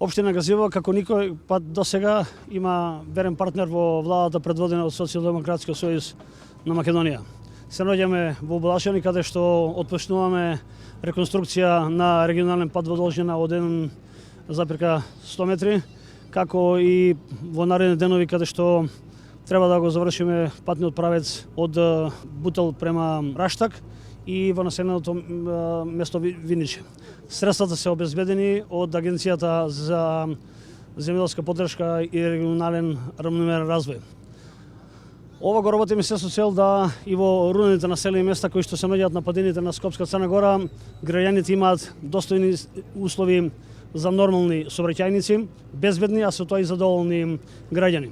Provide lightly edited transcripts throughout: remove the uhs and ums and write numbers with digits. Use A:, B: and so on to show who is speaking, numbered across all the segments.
A: Општина Газибоба, како никој пат до сега, има верен партнер во владата предводена од Социјалдемократскиот сојуз на Македонија. Се наоѓаме во Булашани, каде што отпочнуваме реконструкција на регионален пат во должина од 1,100 метри, како и во наредни денови каде што треба да го завршиме патниот правец од Бутел према Раштак и во населеното место Виниче. Средствата се обезбедени од Агенцијата за земјоделска поддршка и регионален равномерен развој. Ова го работиме се со цел да и во руралните населени места кои што се наоѓаат на падините на Скопска Црна Гора, граѓаните имаат достојни услови за нормални сообраќајници, безбедни, а со тоа и задоволни граѓани.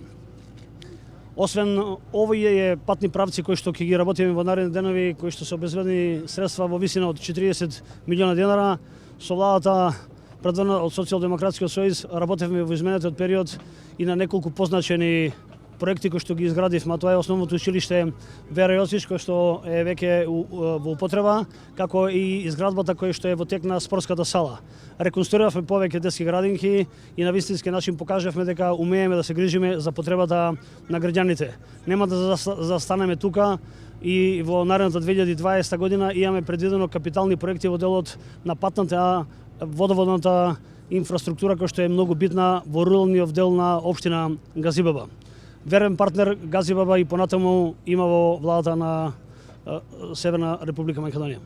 A: Освен овие патни правци кои што ќе ги работиме во наредни денови, кои што се обезбедени средства во висина од 40 милиона денара, со владата предводена од Социјалдемократскиот сојуз работевме во изминатиот период и на неколку позначени проекти кои што ги изградивме, а тоа е основното училиште Вера Јосич, кој што е веќе во употреба, како и изградбата која што е во тек на спортската сала. Реконструиравме повеќе детски градинки и на вистински начин покажавме дека умееме да се грижиме за потребата на граѓаните. Нема да застанеме тука и во наредната 2020 година имаме предвидено капитални проекти во делот на патната, водоводната инфраструктура која што е многу битна во руралниот дел на општина Газибоба. Верен партнер Газибоба и понатаму има во владата на Северна Република Македонија.